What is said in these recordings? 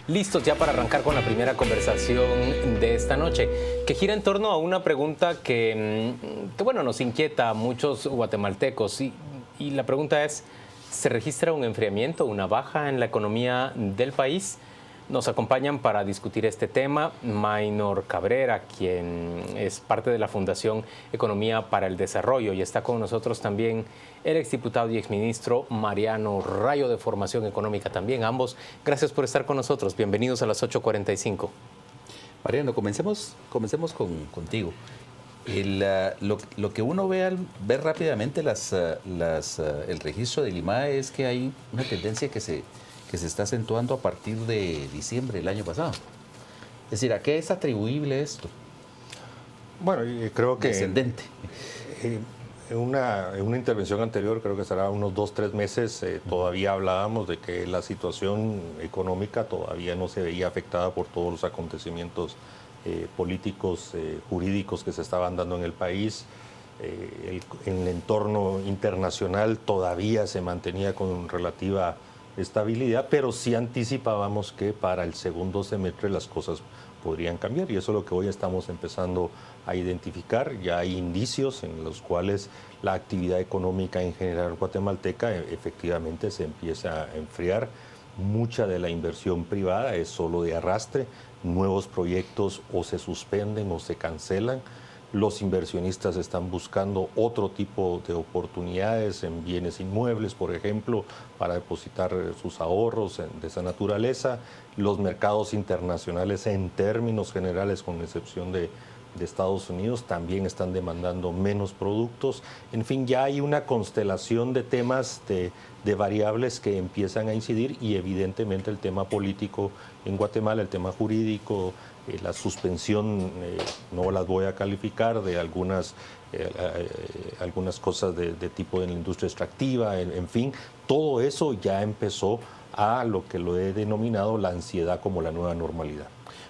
listos ya para arrancar con la primera conversación de esta noche, que gira en torno a una pregunta que bueno, nos inquieta a muchos guatemaltecos. Y la pregunta es, ¿se registra un enfriamiento, una baja en la economía del país? Nos acompañan para discutir este tema Maynor Cabrera, quien es parte de la Fundación Economía para el Desarrollo, y está con nosotros también el exdiputado y exministro Mariano Rayo, de Formación Económica también. Ambos, gracias por estar con nosotros. Bienvenidos a las 8:45. Mariano, comencemos contigo. Lo que uno ve al ver rápidamente el registro del IMAE es que hay una tendencia que se está acentuando a partir de diciembre del año pasado. Es decir, ¿a qué es atribuible esto? Bueno, creo que descendente. En una intervención anterior, creo que será unos 2-3 meses, todavía hablábamos de que la situación económica todavía no se veía afectada por todos los acontecimientos políticos, jurídicos que se estaban dando en el país. En el entorno internacional todavía se mantenía con relativa estabilidad, pero sí anticipábamos que para el segundo semestre las cosas podrían cambiar, y eso es lo que hoy estamos empezando a identificar. Ya hay indicios en los cuales la actividad económica en general guatemalteca efectivamente se empieza a enfriar. Mucha de la inversión privada es solo de arrastre, nuevos proyectos o se suspenden o se cancelan. Los inversionistas están buscando otro tipo de oportunidades en bienes inmuebles, por ejemplo, para depositar sus ahorros de esa naturaleza. Los mercados internacionales, en términos generales, con excepción de Estados Unidos, también están demandando menos productos. En fin, ya hay una constelación de temas, de variables que empiezan a incidir, y evidentemente el tema político en Guatemala, el tema jurídico, la suspensión, no las voy a calificar, de algunas cosas de tipo de la industria extractiva, en fin, todo eso ya empezó a lo que lo he denominado la ansiedad como la nueva normalidad.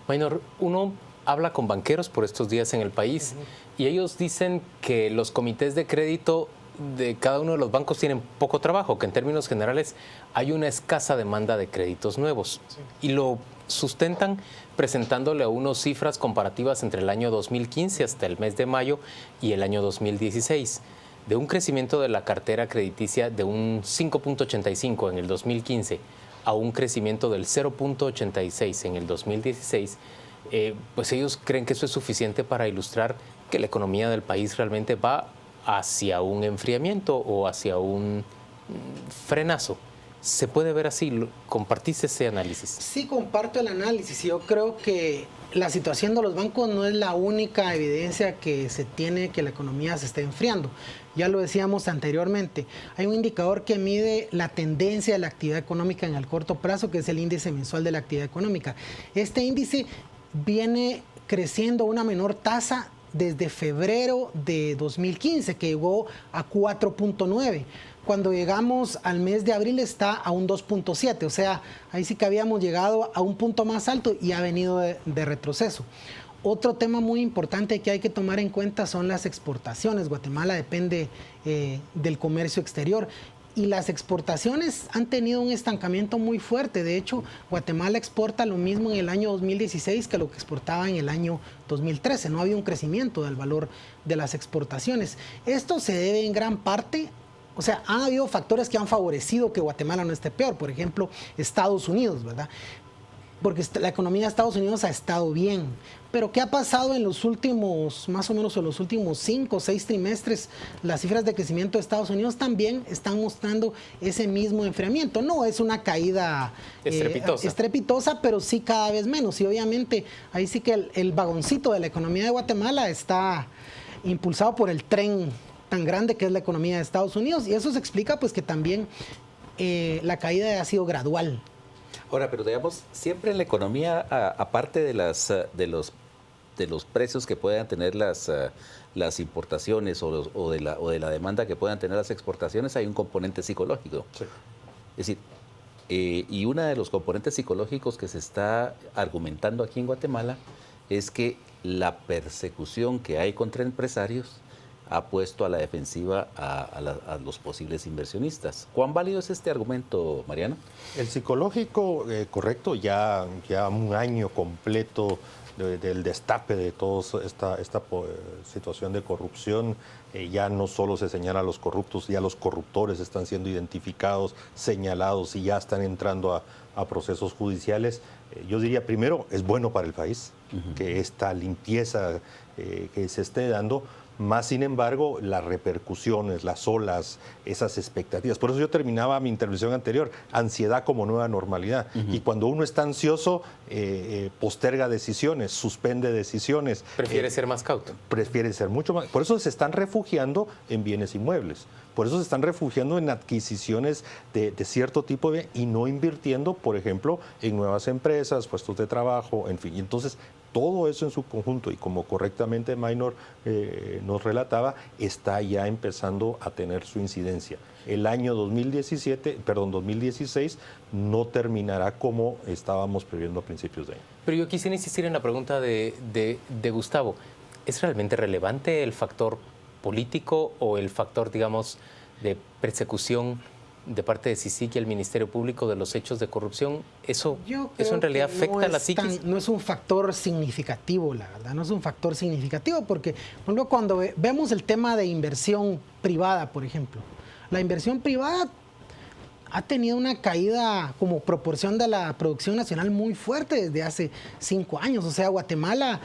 Maynor, uno habla con banqueros por estos días en el país y ellos dicen que los comités de crédito de cada uno de los bancos tienen poco trabajo, que en términos generales hay una escasa demanda de créditos nuevos. Sí. Y lo sustentan presentándole a unos cifras comparativas entre el año 2015 hasta el mes de mayo y el año 2016, de un crecimiento de la cartera crediticia de un 5.85 en el 2015 a un crecimiento del 0.86 en el 2016. Pues ellos creen que eso es suficiente para ilustrar que la economía del país realmente va hacia un enfriamiento o hacia un frenazo. ¿Se puede ver así? ¿Compartiste ese análisis? Sí, comparto el análisis. Yo creo que la situación de los bancos no es la única evidencia que se tiene que la economía se está enfriando. Ya lo decíamos anteriormente, hay un indicador que mide la tendencia de la actividad económica en el corto plazo, que es el índice mensual de la actividad económica. Este índice viene creciendo a una menor tasa desde febrero de 2015, que llegó a 4.9. Cuando llegamos al mes de abril está a un 2.7, o sea, ahí sí que habíamos llegado a un punto más alto y ha venido de retroceso. Otro tema muy importante que hay que tomar en cuenta son las exportaciones. Guatemala depende del comercio exterior. Y las exportaciones han tenido un estancamiento muy fuerte. De hecho, Guatemala exporta lo mismo en el año 2016 que lo que exportaba en el año 2013. No había un crecimiento del valor de las exportaciones. Esto se debe en gran parte, o sea, han habido factores que han favorecido que Guatemala no esté peor. Por ejemplo, Estados Unidos, ¿verdad? Porque la economía de Estados Unidos ha estado bien. Pero ¿qué ha pasado en los últimos, más o menos en los últimos 5 o 6 trimestres? Las cifras de crecimiento de Estados Unidos también están mostrando ese mismo enfriamiento. No es una caída estrepitosa, pero sí cada vez menos. Y obviamente ahí sí que el vagoncito de la economía de Guatemala está impulsado por el tren tan grande que es la economía de Estados Unidos. Y eso se explica pues que también la caída ha sido gradual. Ahora, pero digamos, siempre en la economía, aparte de los precios que puedan tener las importaciones o de la demanda que puedan tener las exportaciones, hay un componente psicológico. Sí. Es decir, y uno de los componentes psicológicos que se está argumentando aquí en Guatemala es que la persecución que hay contra empresarios ha puesto a la defensiva a los posibles inversionistas. ¿Cuán válido es este argumento, Mariano? El psicológico, correcto, ya un año completo del destape de toda esta situación de corrupción. Ya no solo se señala a los corruptos, ya los corruptores están siendo identificados, señalados y ya están entrando a procesos judiciales. Yo diría, primero, es bueno para el país que esta limpieza que se esté dando. Más sin embargo, las repercusiones, las olas, esas expectativas. Por eso yo terminaba mi intervención anterior, ansiedad como nueva normalidad. Y cuando uno está ansioso, posterga decisiones, suspende decisiones. Prefiere ser más cauto. Prefiere ser mucho más. Por eso se están refugiando en bienes inmuebles. Por eso se están refugiando en adquisiciones de cierto tipo y no invirtiendo, por ejemplo, en nuevas empresas, puestos de trabajo, en fin. Y entonces, todo eso en su conjunto, y como correctamente Maynor nos relataba, está ya empezando a tener su incidencia. El año 2016 no terminará como estábamos previendo a principios de año. Pero yo quisiera insistir en la pregunta de Gustavo. ¿Es realmente relevante el factor político o el factor, digamos, de persecución de parte de CICIG y el Ministerio Público de los hechos de corrupción? ¿Eso en realidad afecta a la psiquis? No es un factor significativo, la verdad, no es un factor significativo porque, por ejemplo, cuando vemos el tema de inversión privada, por ejemplo, la inversión privada ha tenido una caída como proporción de la producción nacional muy fuerte desde hace 5 años. O sea, Guatemala,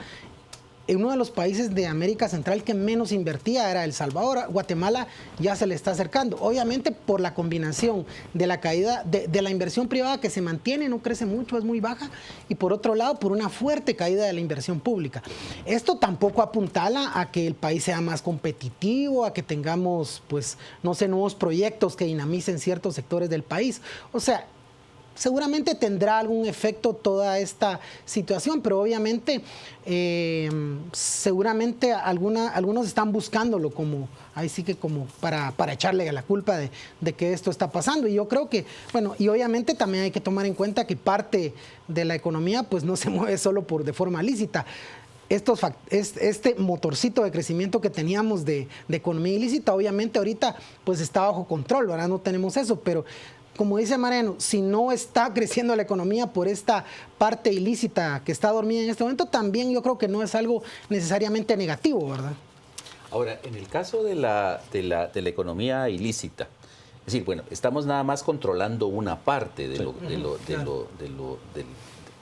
uno de los países de América Central que menos invertía era El Salvador. Guatemala ya se le está acercando. Obviamente por la combinación de la caída de la inversión privada que se mantiene, no crece mucho, es muy baja, y por otro lado por una fuerte caída de la inversión pública. Esto tampoco apuntala a que el país sea más competitivo, a que tengamos, pues, no sé, nuevos proyectos que dinamicen ciertos sectores del país. O sea, seguramente tendrá algún efecto toda esta situación, pero obviamente seguramente algunos están buscándolo como, ahí sí que como para echarle la culpa de que esto está pasando. Y yo creo que, bueno, y obviamente también hay que tomar en cuenta que parte de la economía pues no se mueve solo de forma lícita. Este motorcito de crecimiento que teníamos de economía ilícita, obviamente ahorita pues está bajo control, ahora no tenemos eso, pero como dice Mariano, si no está creciendo la economía por esta parte ilícita que está dormida en este momento, también yo creo que no es algo necesariamente negativo, ¿verdad? Ahora, en el caso de la economía ilícita, es decir, bueno, estamos nada más controlando una parte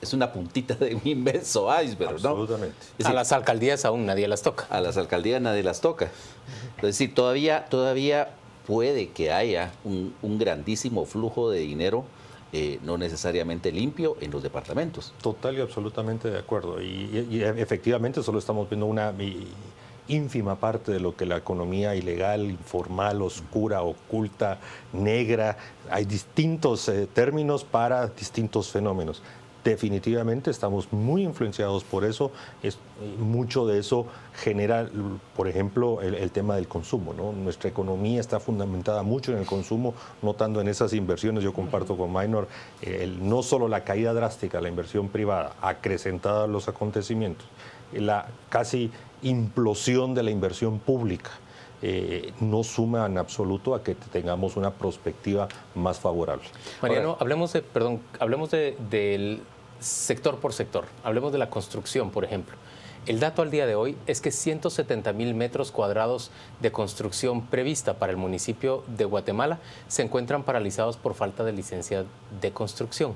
es una puntita de un inmenso iceberg, ¿no? Absolutamente. Es decir, a las alcaldías aún nadie las toca. A las alcaldías nadie las toca. Es decir, todavía puede que haya un grandísimo flujo de dinero, no necesariamente limpio, en los departamentos. Total y absolutamente de acuerdo. Y efectivamente solo estamos viendo una ínfima parte de lo que la economía ilegal, informal, oscura, oculta, negra. Hay distintos términos para distintos fenómenos. Definitivamente estamos muy influenciados por eso. Mucho de eso genera, por ejemplo, el tema del consumo, ¿no? Nuestra economía está fundamentada mucho en el consumo, no tanto en esas inversiones. Yo comparto con Maynor, no solo la caída drástica de la inversión privada, acrecentada a los acontecimientos, la casi implosión de la inversión pública, no suma en absoluto a que tengamos una perspectiva más favorable. Mariano, hablemos del sector por sector. Hablemos de la construcción, por ejemplo. El dato al día de hoy es que 170,000 metros cuadrados de construcción prevista para el municipio de Guatemala se encuentran paralizados por falta de licencia de construcción.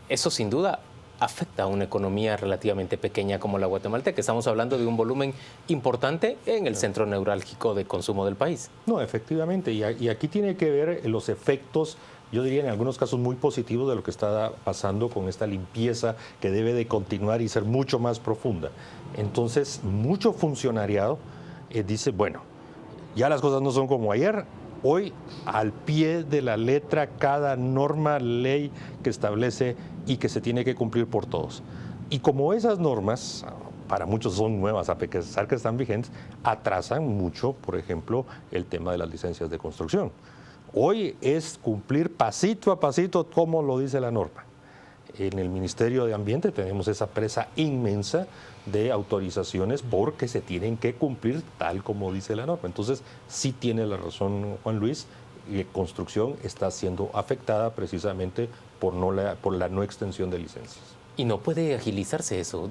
Eso sin duda afecta a una economía relativamente pequeña como la guatemalteca. Estamos hablando de un volumen importante en el centro neurálgico de consumo del país. No, efectivamente, y aquí tiene que ver los efectos, yo diría en algunos casos muy positivos, de lo que está pasando con esta limpieza que debe de continuar y ser mucho más profunda. Entonces, mucho funcionariado dice, bueno, ya las cosas no son como ayer. Hoy, al pie de la letra, cada norma, ley que establece y que se tiene que cumplir por todos. Y como esas normas, para muchos son nuevas, a pesar que están vigentes, atrasan mucho, por ejemplo, el tema de las licencias de construcción. Hoy es cumplir pasito a pasito como lo dice la norma. En el Ministerio de Ambiente tenemos esa presa inmensa de autorizaciones porque se tienen que cumplir tal como dice la norma. Entonces, sí tiene la razón Juan Luis, construcción está siendo afectada precisamente por la no extensión de licencias. ¿Y no puede agilizarse eso?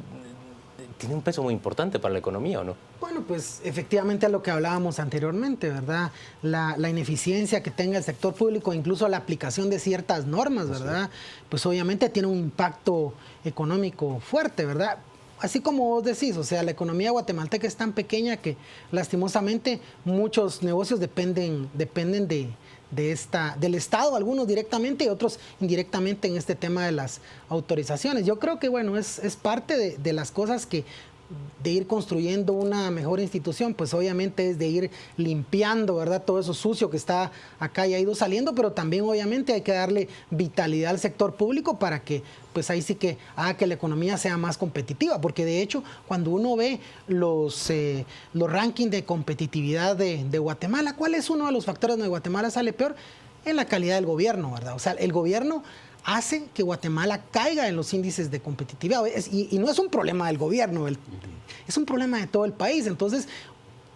Tiene un peso muy importante para la economía, ¿o no? Bueno, pues efectivamente a lo que hablábamos anteriormente, ¿verdad? La ineficiencia que tenga el sector público, incluso la aplicación de ciertas normas, ¿verdad? Pues obviamente tiene un impacto económico fuerte, ¿verdad? Así como vos decís, o sea, la economía guatemalteca es tan pequeña que lastimosamente muchos negocios dependen del Estado, algunos directamente y otros indirectamente en este tema de las autorizaciones. Yo creo que, bueno, es parte de las cosas de ir construyendo una mejor institución, pues obviamente es de ir limpiando, ¿verdad? Todo eso sucio que está acá y ha ido saliendo, pero también obviamente hay que darle vitalidad al sector público para que, pues ahí sí que haga que la economía sea más competitiva, porque de hecho, cuando uno ve los rankings de competitividad de Guatemala, ¿cuál es uno de los factores donde Guatemala sale peor? En la calidad del gobierno, ¿verdad? O sea, el gobierno hace que Guatemala caiga en los índices de competitividad. Y no es un problema del gobierno, es un problema de todo el país. Entonces,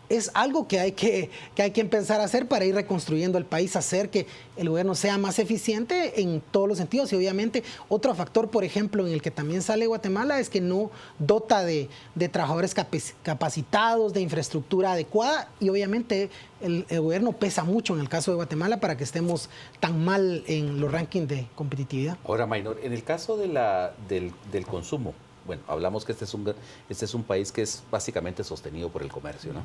es algo que hay que empezar a hacer para ir reconstruyendo el país, hacer que el gobierno sea más eficiente en todos los sentidos. Y obviamente otro factor, por ejemplo, en el que también sale Guatemala es que no dota de trabajadores capacitados, de infraestructura adecuada, y obviamente el gobierno pesa mucho en el caso de Guatemala para que estemos tan mal en los rankings de competitividad. Ahora, Maynor, en el caso del consumo, bueno, hablamos que este es un país que es básicamente sostenido por el comercio, ¿no?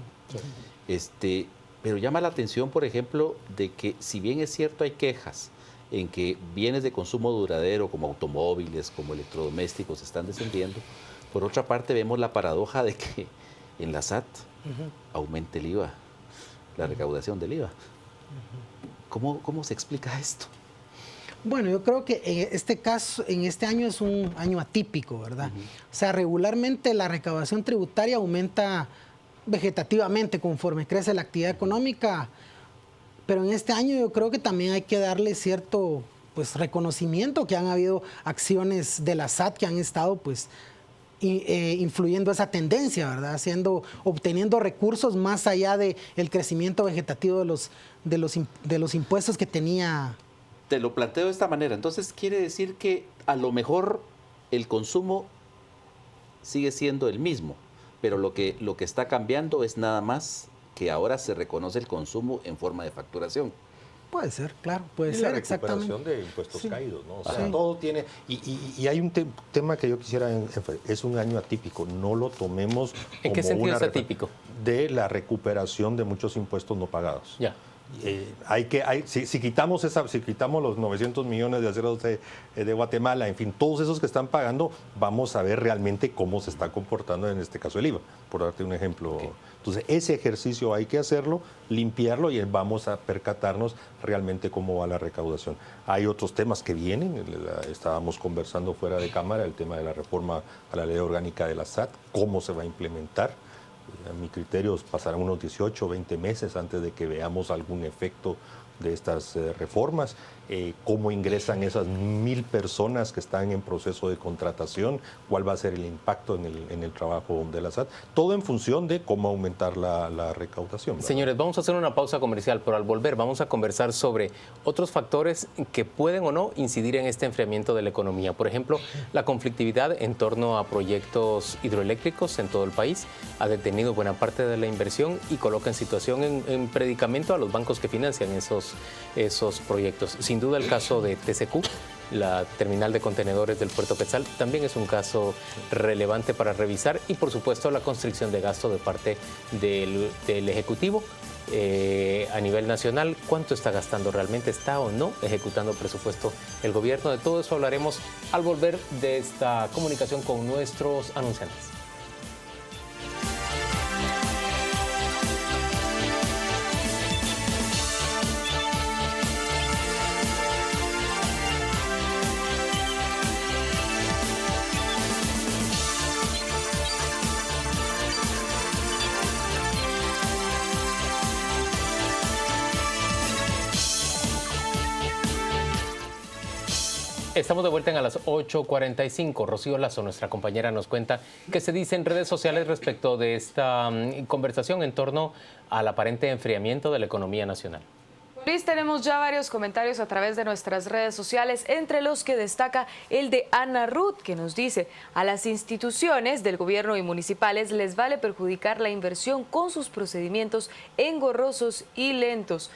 Sí. Pero llama la atención, por ejemplo, de que si bien es cierto hay quejas en que bienes de consumo duradero como automóviles, como electrodomésticos están descendiendo, por otra parte vemos la paradoja de que en la SAT aumente el IVA, la recaudación del IVA. ¿Cómo se explica esto? Bueno, yo creo que en este año es un año atípico, ¿verdad? O sea, regularmente la recaudación tributaria aumenta vegetativamente conforme crece la actividad económica, pero en este año yo creo que también hay que darle cierto, pues, reconocimiento que han habido acciones de la SAT que han estado, pues, influyendo esa tendencia, ¿verdad? Obteniendo recursos más allá del crecimiento vegetativo de los impuestos que tenía. Te lo planteo de esta manera. Entonces, quiere decir que a lo mejor el consumo sigue siendo el mismo, pero lo que está cambiando es nada más que ahora se reconoce el consumo en forma de facturación. Puede ser, claro, puede ser, exactamente. La recuperación de impuestos caídos, ¿no? O sea, Sí. todo tiene... Y hay un tema que yo quisiera... Es un año atípico, no lo tomemos ¿En qué sentido es atípico? De la recuperación de muchos impuestos no pagados. Ya. Si quitamos los 900 millones de aceros de Guatemala, en fin, todos esos que están pagando, vamos a ver realmente cómo se está comportando en este caso el IVA, por darte un ejemplo. Okay. Entonces, ese ejercicio hay que hacerlo, limpiarlo y vamos a percatarnos realmente cómo va la recaudación. Hay otros temas que vienen, estábamos conversando fuera de cámara, el tema de la reforma a la ley orgánica de la SAT, cómo se va a implementar. A mi criterio pasarán unos 18 o 20 meses antes de que veamos algún efecto de estas reformas, cómo ingresan esas 1,000 personas que están en proceso de contratación, cuál va a ser el impacto en el trabajo de la SAT, todo en función de cómo aumentar la recaudación, ¿verdad? Señores, vamos a hacer una pausa comercial, pero al volver vamos a conversar sobre otros factores que pueden o no incidir en este enfriamiento de la economía. Por ejemplo, la conflictividad en torno a proyectos hidroeléctricos en todo el país ha detenido buena parte de la inversión y coloca en situación en predicamento a los bancos que financian esos proyectos. Sin duda el caso de TCQ, la terminal de contenedores del Puerto Quetzal, también es un caso relevante para revisar, y por supuesto la constricción de gasto de parte del Ejecutivo a nivel nacional. ¿Cuánto está gastando realmente? ¿Está o no ejecutando presupuesto el gobierno? De todo eso hablaremos al volver de esta comunicación con nuestros anunciantes. Estamos de vuelta a las 8:45. Rocío Lazo, nuestra compañera, nos cuenta qué se dice en redes sociales respecto de esta conversación en torno al aparente enfriamiento de la economía nacional. Luis, tenemos ya varios comentarios a través de nuestras redes sociales, entre los que destaca el de Ana Ruth, que nos dice: a las instituciones del gobierno y municipales les vale perjudicar la inversión con sus procedimientos engorrosos y lentos.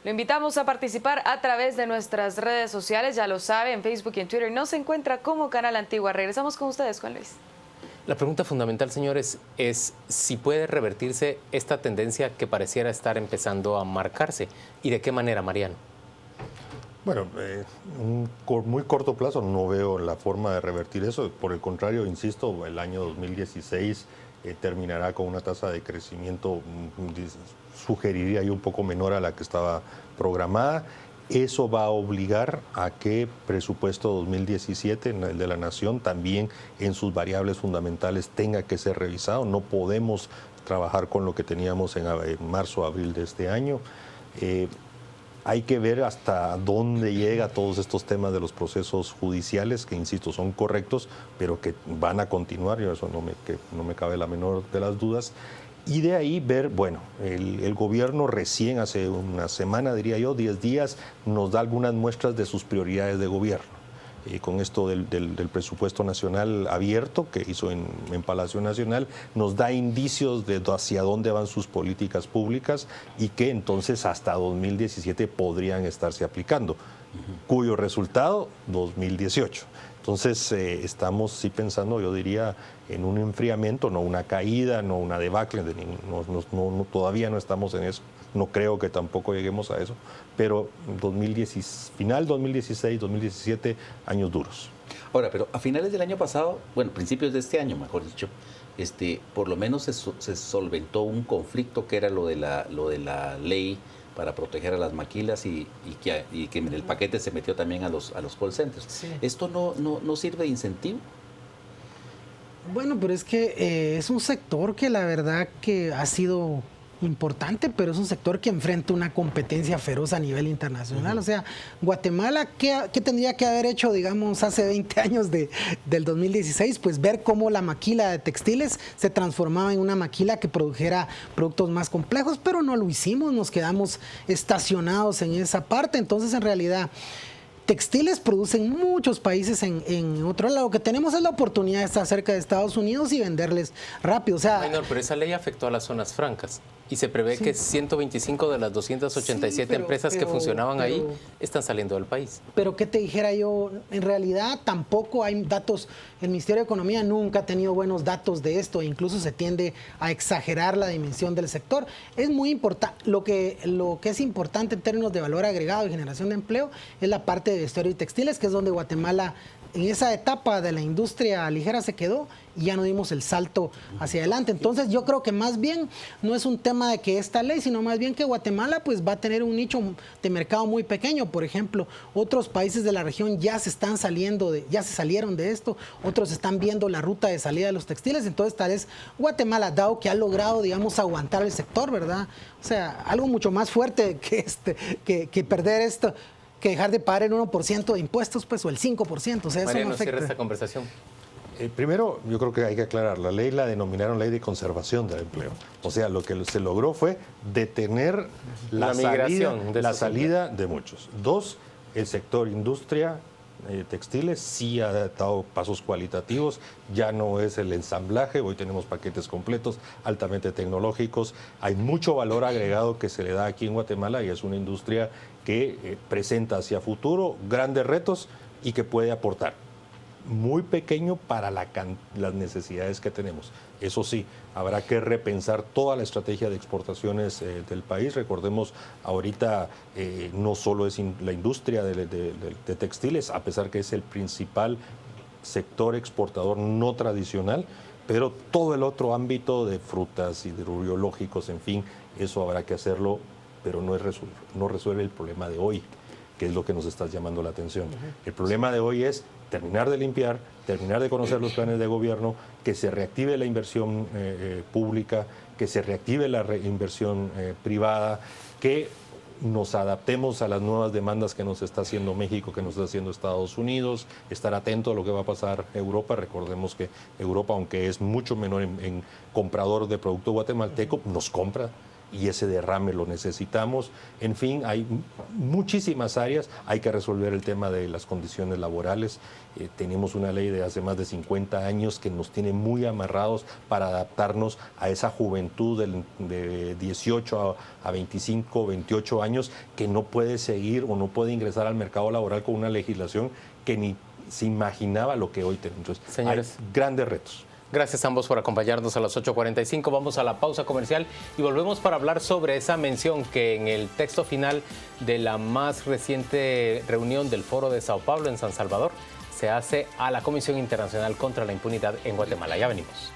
Lo invitamos a participar a través de nuestras redes sociales, ya lo sabe, en Facebook y en Twitter nos encuentra como Canal Antigua. Regresamos con ustedes, Juan Luis. La pregunta fundamental, señores, es si puede revertirse esta tendencia que pareciera estar empezando a marcarse. ¿Y de qué manera, Mariano? Bueno, un muy corto plazo no veo la forma de revertir eso. Por el contrario, insisto, el año 2016 terminará con una tasa de crecimiento, sugeriría yo, un poco menor a la que estaba programada. Eso va a obligar a que presupuesto 2017, el de la Nación, también en sus variables fundamentales tenga que ser revisado. No podemos trabajar con lo que teníamos en marzo, abril de este año. Hay que ver hasta dónde llega todos estos temas de los procesos judiciales, que insisto, son correctos, pero que van a continuar, y eso no me cabe la menor de las dudas. Y de ahí ver, bueno, el gobierno recién hace una semana, diría yo, 10 días, nos da algunas muestras de sus prioridades de gobierno. Con esto del presupuesto nacional abierto que hizo en Palacio Nacional, nos da indicios de hacia dónde van sus políticas públicas y que entonces hasta 2017 podrían estarse aplicando, cuyo resultado 2018. Entonces estamos sí pensando, yo diría, en un enfriamiento, no una caída, no una debacle, todavía no estamos en eso. No creo que tampoco lleguemos a eso, pero final 2016, 2017, años duros. Ahora, pero a finales del año pasado, bueno, principios de este año, mejor dicho, por lo menos se solventó un conflicto que era lo de la ley para proteger a las maquilas y que en el paquete se metió también a los call centers. Sí. ¿Esto no sirve de incentivo? Bueno, pero es que es un sector que la verdad que ha sido importante, pero es un sector que enfrenta una competencia feroz a nivel internacional. O sea, Guatemala, ¿qué tendría que haber hecho, digamos, hace 20 años del 2016? Pues ver cómo la maquila de textiles se transformaba en una maquila que produjera productos más complejos, pero no lo hicimos, nos quedamos estacionados en esa parte. Entonces, en realidad, textiles producen muchos países en otro lado. Lo que tenemos es la oportunidad de estar cerca de Estados Unidos y venderles rápido. O sea, Minor, pero esa ley afectó a las zonas francas y se prevé que 125 de las 287 empresas que funcionaban ahí están saliendo del país. Pero qué te dijera yo, en realidad tampoco hay datos. El Ministerio de Economía nunca ha tenido buenos datos de esto, incluso se tiende a exagerar la dimensión del sector. Es muy importante, lo que es importante en términos de valor agregado y generación de empleo es la parte de vestuario y textiles, que es donde Guatemala en esa etapa de la industria ligera se quedó y ya no dimos el salto hacia adelante. Entonces yo creo que más bien no es un tema de que esta ley, sino más bien que Guatemala pues va a tener un nicho de mercado muy pequeño. Por ejemplo, otros países de la región ya se salieron de esto, otros están viendo la ruta de salida de los textiles. Entonces tal vez Guatemala, dado que ha logrado, digamos, aguantar el sector, ¿verdad? O sea, algo mucho más fuerte que perder esto, que dejar de pagar el 1% de impuestos, pues, o el 5%. O sea, eso Mariano, no afecta. cierra esta conversación. Primero, yo creo que hay que aclarar, la ley la denominaron ley de conservación del empleo. O sea, lo que se logró fue detener la salida de muchos. Dos, el sector industria, textiles, sí ha dado pasos cualitativos, ya no es el ensamblaje, hoy tenemos paquetes completos, altamente tecnológicos, hay mucho valor agregado que se le da aquí en Guatemala y es una industria que presenta hacia futuro grandes retos y que puede aportar. Muy pequeño para las necesidades que tenemos. Eso sí, habrá que repensar toda la estrategia de exportaciones del país. Recordemos, ahorita no solo es la industria de textiles, a pesar que es el principal sector exportador no tradicional, pero todo el otro ámbito de frutas y de biológicos, en fin, eso habrá que hacerlo, pero no resuelve el problema de hoy, que es lo que nos está llamando la atención. El problema de hoy es terminar de limpiar, terminar de conocer los planes de gobierno, que se reactive la inversión pública, que se reactive la inversión privada, que nos adaptemos a las nuevas demandas que nos está haciendo México, que nos está haciendo Estados Unidos, estar atento a lo que va a pasar Europa. Recordemos que Europa, aunque es mucho menor en comprador de producto guatemalteco, nos compra y ese derrame lo necesitamos. En fin, hay muchísimas áreas. Hay que resolver el tema de las condiciones laborales. Tenemos una ley de hace más de 50 años que nos tiene muy amarrados para adaptarnos a esa juventud de 18 a 25, 28 años que no puede seguir o no puede ingresar al mercado laboral con una legislación que ni se imaginaba lo que hoy tenemos. Entonces, señores, hay grandes retos. Gracias a ambos por acompañarnos a las 8:45. Vamos a la pausa comercial y volvemos para hablar sobre esa mención que en el texto final de la más reciente reunión del Foro de Sao Paulo en San Salvador se hace a la Comisión Internacional contra la Impunidad en Guatemala. Ya venimos.